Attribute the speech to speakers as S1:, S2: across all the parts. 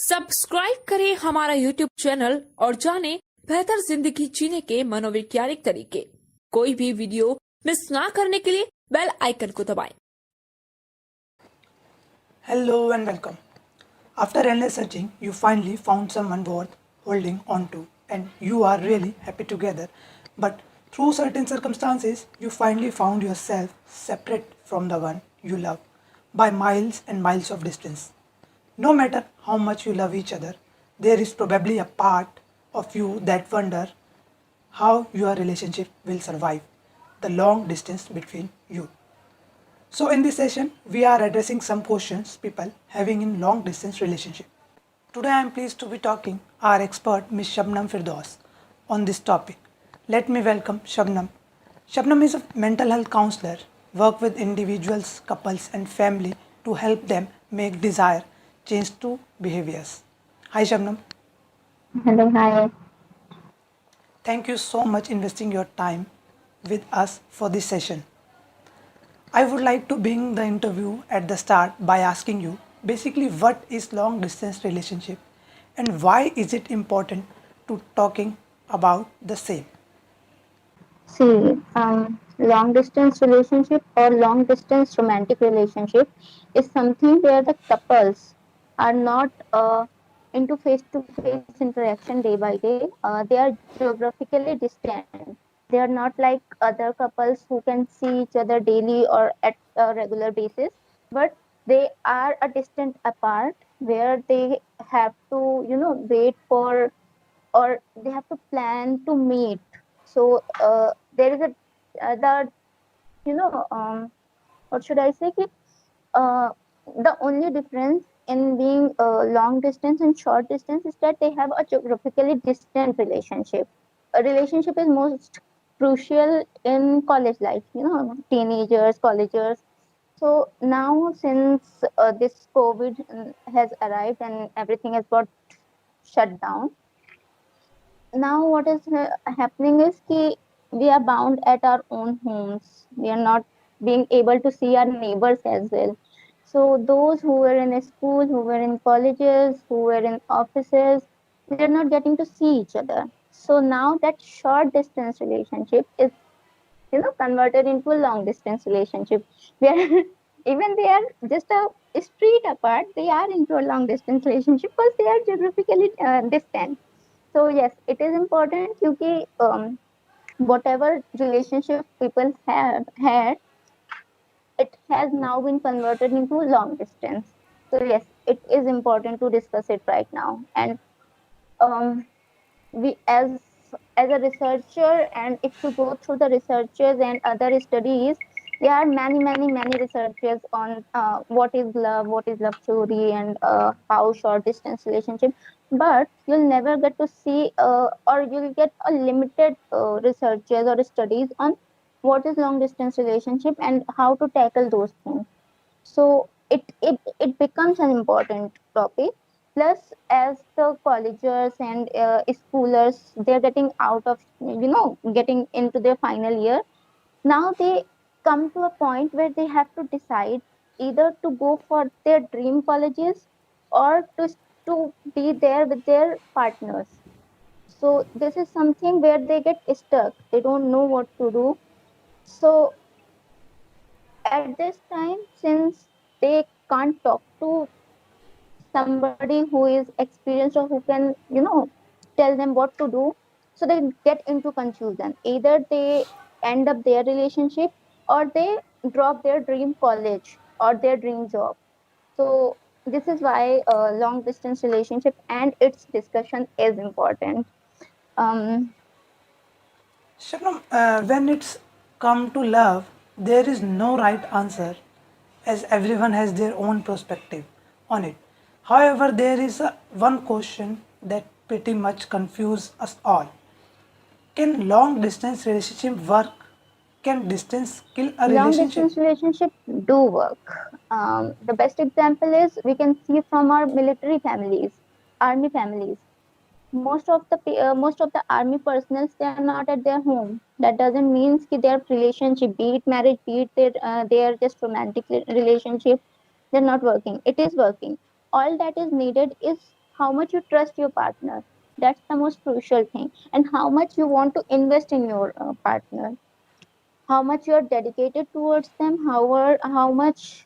S1: Subscribe करें हमारा YouTube channel और जानें बेहतर जिंदगी जीने के मनोवैज्ञानिक तरीके। कोई भी वीडियो मिस ना करने के लिए बेल आइकन को दबाएं।
S2: Hello and welcome. After endless searching, you finally found someone worth holding on to, and you are really happy together. But through certain circumstances, you finally found yourself separate from the one you love by miles and miles of distance. No matter how much you love each other, there is probably a part of you that wonder how your relationship will survive the long distance between you. So in this session, we are addressing some questions people having in long distance relationship. Today I am pleased to be talking our expert Ms. Shabnam Firdaus on this topic. Let me welcome Shabnam. Shabnam is a mental health counselor, work with individuals, couples and family to help them make desire change to behaviors. Hi Shabnam.
S3: Hello, hi.
S2: Thank you so much investing your time with us for this session. I would like to begin the interview at the start by asking you basically what is long distance relationship and why is it important to talking about the same.
S3: See, long distance relationship or long distance romantic relationship is something where the couples are not into face to face interaction day by day. They are geographically distant. They are not like other couples who can see each other daily or at a regular basis, but they are a distant apart where they have to, wait for, or they have to plan to meet. So there is a the what should I say? Uh, the only difference in being long distance and short distance is that they have a geographically distant relationship. A relationship is most crucial in college life. Teenagers, collegers. So now, since this COVID has arrived and everything has got shut down, now what is happening is we are bound at our own homes. We are not being able to see our neighbors as well. So those who were in a school, who were in colleges, who were in offices, they are not getting to see each other. So now that short distance relationship is converted into a long distance relationship where even they are just a street apart, they are into a long distance relationship because they are geographically distant. So yes, it is important because whatever relationship people have had, it has now been converted into long distance. So yes, it is important to discuss it right now. And um, we as a researcher, and if you go through the researchers and other studies, there are many researchers on what is love theory, and how short distance relationship, but you'll never get to see or you'll get a limited researchers or studies on what is long distance relationship and how to tackle those things. So it becomes an important topic. Plus, as the colleges and schoolers, they're getting out of, getting into their final year. Now they come to a point where they have to decide either to go for their dream colleges or to be there with their partners. So this is something where they get stuck. They don't know what to do. So at this time, since they can't talk to somebody who is experienced or who can, tell them what to do, so they get into confusion. Either they end up their relationship or they drop their dream college or their dream job. So this is why long distance relationship and its discussion is important. um
S2: Shabnam, when it's come to love, there is no right answer as everyone has their own perspective on it. However, there is one question that pretty much confuses us all. Can long distance relationship work? Can distance kill a
S3: Long
S2: relationship?
S3: distance relationship do work. The best example is we can see from our military families, army families. Most of the army personnel, they are not at their home. That doesn't mean that their relationship, be it marriage, be it their just romantic relationship, they're not working. It is working. All that is needed is how much you trust your partner. That's the most crucial thing. And how much you want to invest in your partner, how much you are dedicated towards them, how much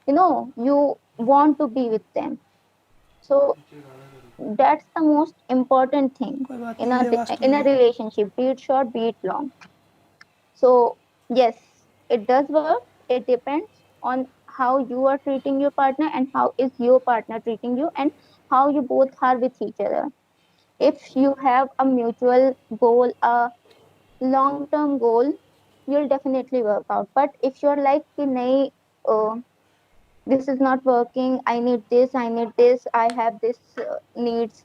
S3: you want to be with them. So that's the most important thing
S2: कोई बात
S3: in
S2: नहीं,
S3: a
S2: ये vastu
S3: in
S2: में
S3: a
S2: भी
S3: relationship, be it short, be it long. So yes, it does work. It depends on how you are treating your partner and how is your partner treating you, and how you both are with each other. If you have a mutual goal, a long term goal, you'll definitely work out. But if you're like कि नहीं, uh, this is not working, I need this, I have this needs,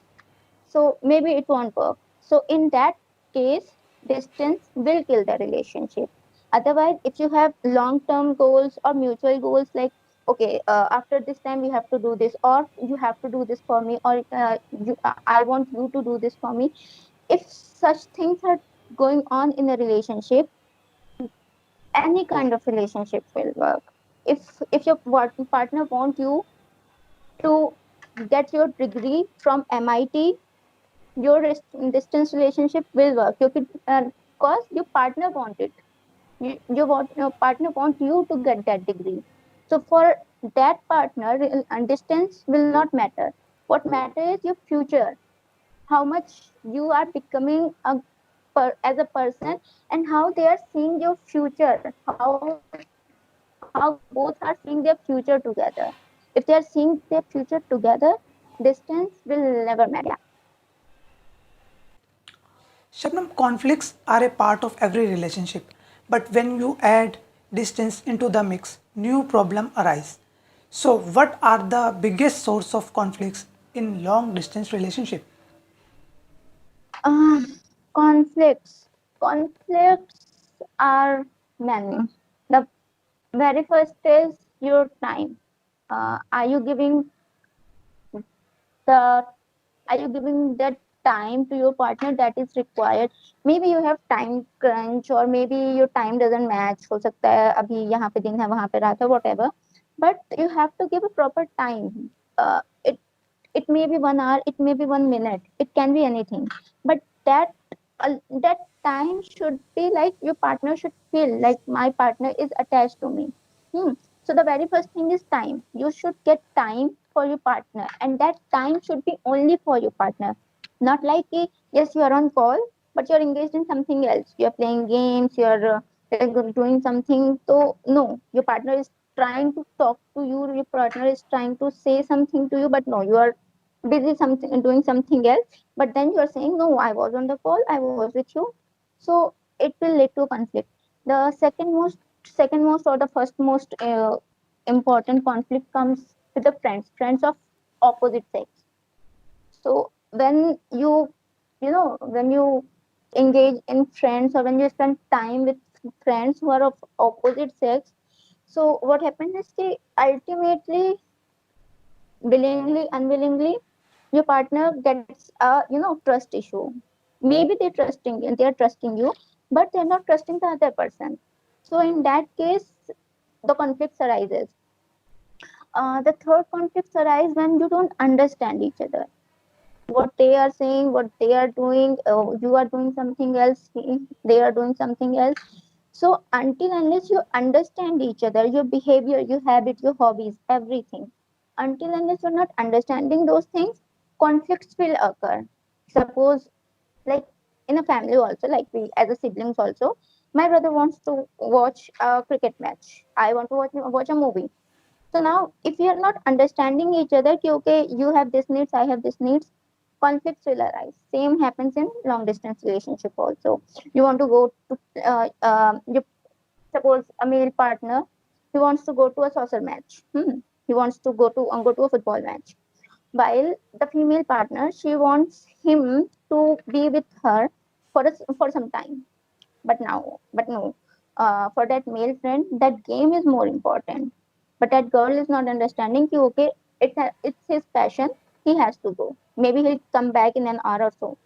S3: so maybe it won't work. So in that case, distance will kill the relationship. Otherwise, if you have long term goals or mutual goals, like okay, after this time we have to do this, or you have to do this for me, or I want you to do this for me. If such things are going on in a relationship, any kind of relationship will work. If your partner want you to get your degree from MIT, your distance relationship will work. Because your partner want it. Your partner want you to get that degree. So for that partner, distance will not matter. What matters is your future. How much you are becoming as a person, and how they are seeing your future. How both are seeing their future together. If they are seeing their future together, distance will never matter.
S2: Shabnam, conflicts are a part of every relationship, but when you add distance into the mix, new problems arise. So, what are the biggest source of conflicts in long distance relationship?
S3: Uh, conflicts. Conflicts are many. The very first is your time. Are you giving the are you giving that time to your partner that is required? Maybe you have time crunch, or maybe your time doesn't match. हो सकता है अभी यहाँ पे दिन है वहाँ पे रात है, whatever. But you have to give a proper time. It may be 1 hour, it may be 1 minute, it can be anything. But that time should be like your partner should feel like my partner is attached to me. Hmm. So the very first thing is time. You should get time for your partner, and that time should be only for your partner. Not like yes, you are on call, but you're engaged in something else. You're playing games, you're doing something. So no, your partner is trying to talk to you. Your partner is trying to say something to you, but no, you are busy something doing something else. But then you are saying, no, I was on the call, I was with you. So it will lead to conflict. The second most or the first most important conflict comes with the friends of opposite sex. So when when you engage in friends, or when you spend time with friends who are of opposite sex, so what happens is ultimately, willingly, unwillingly, your partner gets a trust issue. Maybe they are trusting you, but they're not trusting the other person. So in that case, the conflicts arises. The third conflicts arise when you don't understand each other, what they are saying, what they are doing. You are doing something else, they are doing something else. So until unless you understand each other, your behavior, your habit, your hobbies, everything, until unless you're not understanding those things, conflicts will occur. Suppose, like in a family also, like we as a siblings also, my brother wants to watch a cricket match. I want to watch a movie. So now, if we are not understanding each other, कि, okay, you have this needs, I have this needs, conflicts will arise. Same happens in long distance relationship also. You want to go to, you suppose a male partner, he wants to go to a soccer match. He wants to go to a football match. While the female partner, she wants him to be with her for some time. But no, for that male friend, that game is more important. But that girl is not understanding कि okay, it's his passion. He has to go. Maybe he'll come back in an hour or so.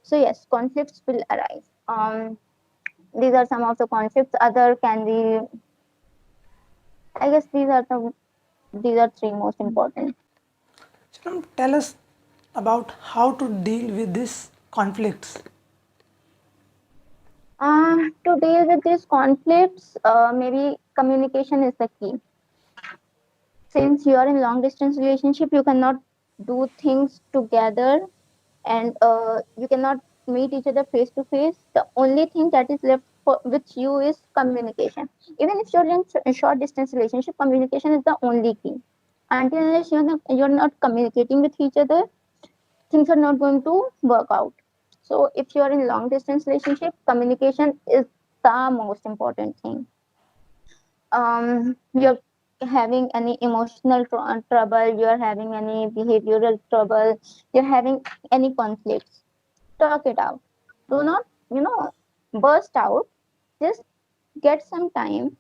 S3: So yes, conflicts will arise. These are some of the conflicts. Other can be, I guess these are three most important.
S2: Shabnam, tell us about how to deal with these conflicts.
S3: To deal with these conflicts, maybe communication is the key. Since you are in long distance relationship, you cannot do things together, and you cannot meet each other face to face. The only thing that is left with you is communication. Even if you're in a short distance relationship, communication is the only key. Until unless you're not communicating with each other, things are not going to work out. So if you're in long distance relationship, communication is the most important thing. You're having any emotional trouble, you're having any behavioral trouble, you're having any conflicts, talk it out. Do not, burst out. Just get some time,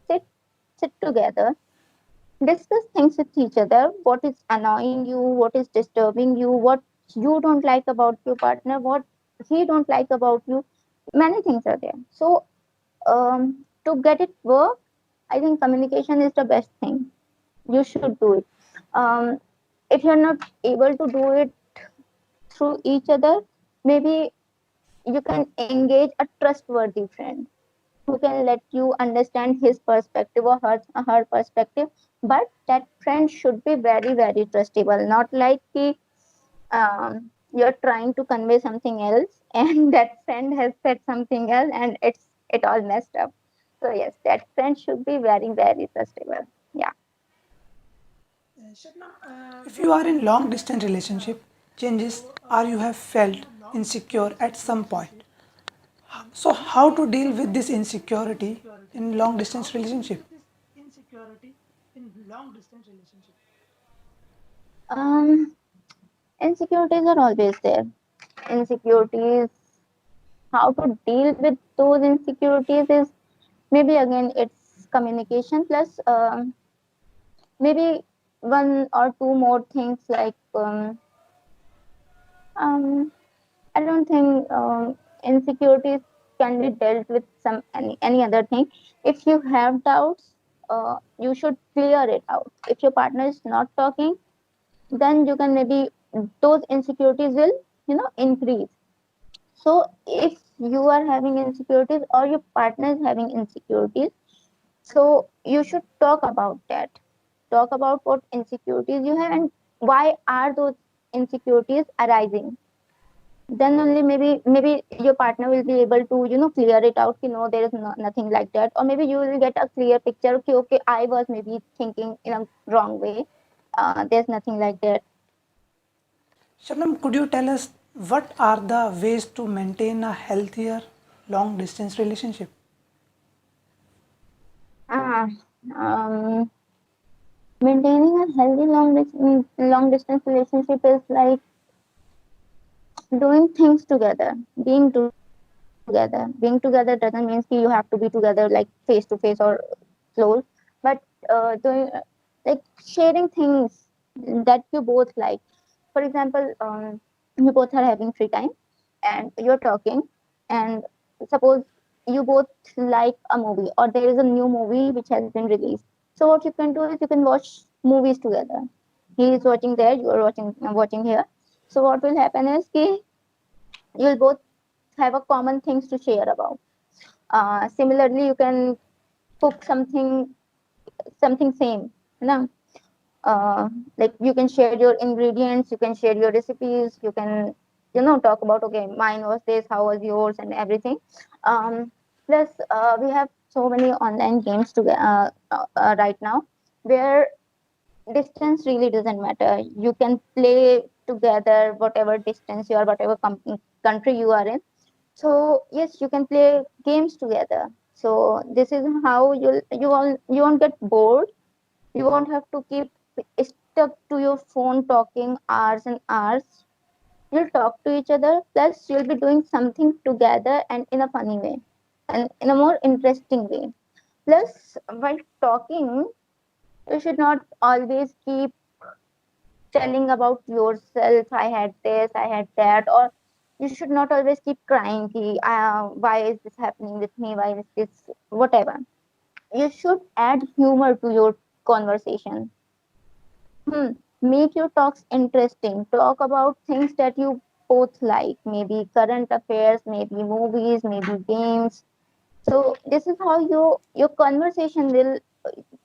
S3: sit sit together, discuss things with each other. What is annoying you, what is disturbing you, what you don't like about your partner, what he don't like about you. Many things are there. So to get it work, I think communication is the best thing. You should do it. If you're not able to do it through each other, maybe you can engage a trustworthy friend who can let you understand his perspective or her perspective. But that friend should be very, very trustable, not like you're trying to convey something else and that friend has said something else and it all messed up. So yes, that friend should be very, very trustable. Yeah.
S2: If you are in long distance relationship, changes or you have felt insecure at some point. So how to deal with this insecurity in long distance relationship?
S3: um Insecurities are always there. Insecurities, how to deal with those insecurities is maybe again it's communication plus maybe one or two more things like um, I don't think insecurities can be dealt with any other thing. If you have doubts, you should clear it out. If your partner is not talking, then you can maybe those insecurities will increase. So if you are having insecurities or your partner is having insecurities, so you should talk about that. Talk about what insecurities you have and why are those insecurities arising. Then only maybe your partner will be able to clear it out. No, there is nothing like that. Or maybe you will get a clear picture. Okay, I was maybe thinking in a wrong way. There's nothing like that.
S2: Shabnam, could you tell us what are the ways to maintain a healthier long distance relationship?
S3: Ah, um, Maintaining a healthy long distance relationship is like doing things together, being together. Being together doesn't mean you have to be together like face to face or close, but doing like sharing things that you both like. For example, you both are having free time and you're talking, and suppose you both like a movie or there is a new movie which has been released. So what you can do is you can watch movies together. He is watching there, you are watching here. So what will happen is you'll both have a common things to share about. Similarly, you can cook something same. You know, like you can share your ingredients, you can share your recipes, you can talk about okay, mine was this, how was yours, and everything. Plus, we have so many online games to right now where distance really doesn't matter. You can play together whatever distance you are, whatever country you are in. So yes, you can play games together. So this is how you won't get bored. You won't have to keep stuck to your phone talking hours and hours. You'll talk to each other, plus you'll be doing something together and in a funny way and in a more interesting way. Plus, while talking, you should not always keep telling about yourself. I had this, I had that, or you should not always keep crying. Why is this happening with me? Why is this whatever? You should add humor to your conversation. Make your talks interesting. Talk about things that you both like, maybe current affairs, maybe movies, maybe games. So this is how your conversation will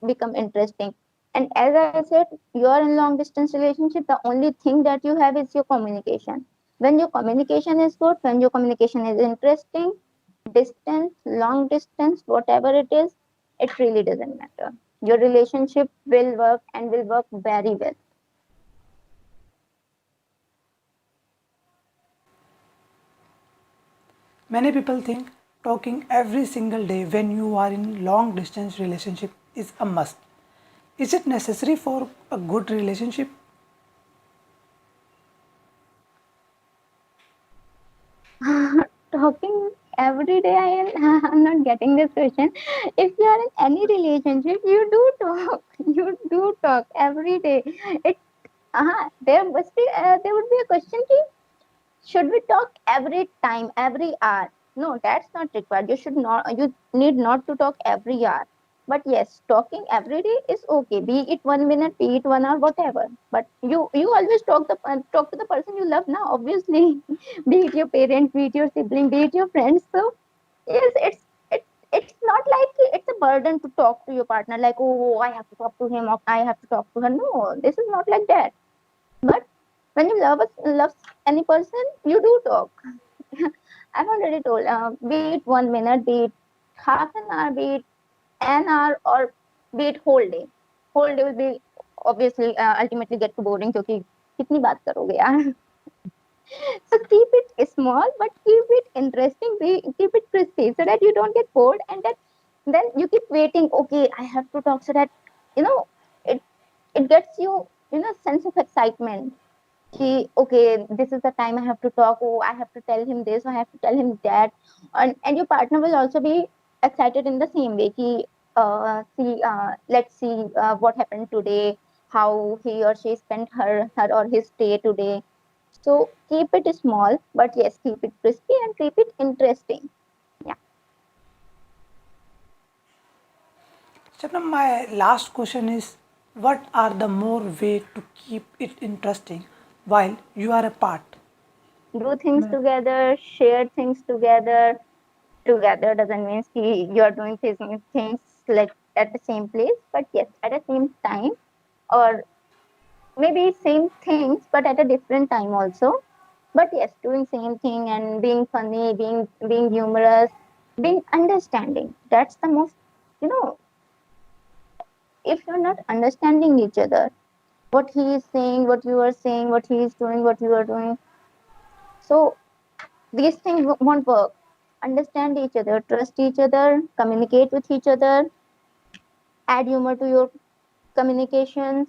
S3: become interesting. And as I said, you are in long distance relationship. The only thing that you have is your communication. When your communication is good, when your communication is interesting, distance, long distance, whatever it is, it really doesn't matter. Your relationship will work and will work very well.
S2: Many people think talking every single day when you are in long distance relationship is a must. Is it necessary for a good relationship?
S3: Talking every day, I'm not getting this question. If you are in any relationship, you do talk. You do talk every day. It there would be a question ki, should we talk every time, every hour? No, that's not required. You need not to talk every hour. But yes, talking every day is okay. Be it 1 minute, be it 1 hour, whatever. But you always talk to the person you love now. Obviously, be it your parent, be it your sibling, be it your friends. So yes, it's not like it's a burden to talk to your partner. Like, oh, I have to talk to him or I have to talk to her. No, this is not like that. But when you love any person, you do talk. I've already told, be it 1 minute, be it half an hour, be it an hour, or be it whole day. Whole day will be obviously ultimately get to boring क्योंकि कितनी बात करोगे यार. So keep it small, but keep it interesting. Keep it crispy so that you don't get bored, and that then you keep waiting. Okay, I have to talk so that you know it it gets you sense of excitement. Okay, this is the time I have to talk. Oh, I have to tell him this. I have to tell him that, and your partner will also be excited in the same way. Let's see what happened today, how he or she spent her or his day today. So keep it small, but yes, keep it crispy and keep it interesting. Yeah.
S2: Shabnam, my last question is, what are the more way to keep it interesting while you are apart?
S3: Do things together, share things together. Together doesn't mean you are doing things like at the same place, but yes, at the same time, or maybe same things but at a different time also. But yes, doing same thing and being funny, being humorous, being understanding. That's the most, you know, if you're not understanding each other, what he is saying, what you are saying, what he is doing, what you are doing. So these things won't work. Understand each other, trust each other, communicate with each other, add humor to your communications,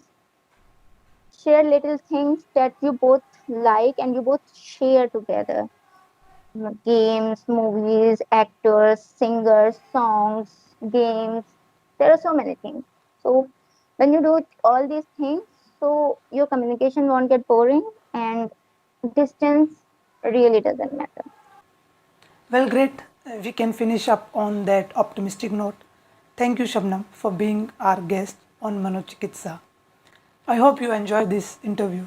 S3: share little things that you both like and you both share together. Games, movies, actors, singers, songs, games. There are so many things. So when you do all these things, so your communication won't get boring and distance really doesn't matter.
S2: Well, great. We can finish up on that optimistic note. Thank you, Shabnam, for being our guest on Manochikitsa. I hope you enjoyed this interview.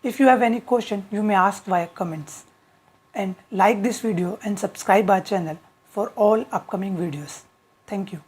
S2: If you have any question, you may ask via comments. And like this video and subscribe our channel for all upcoming videos. Thank you.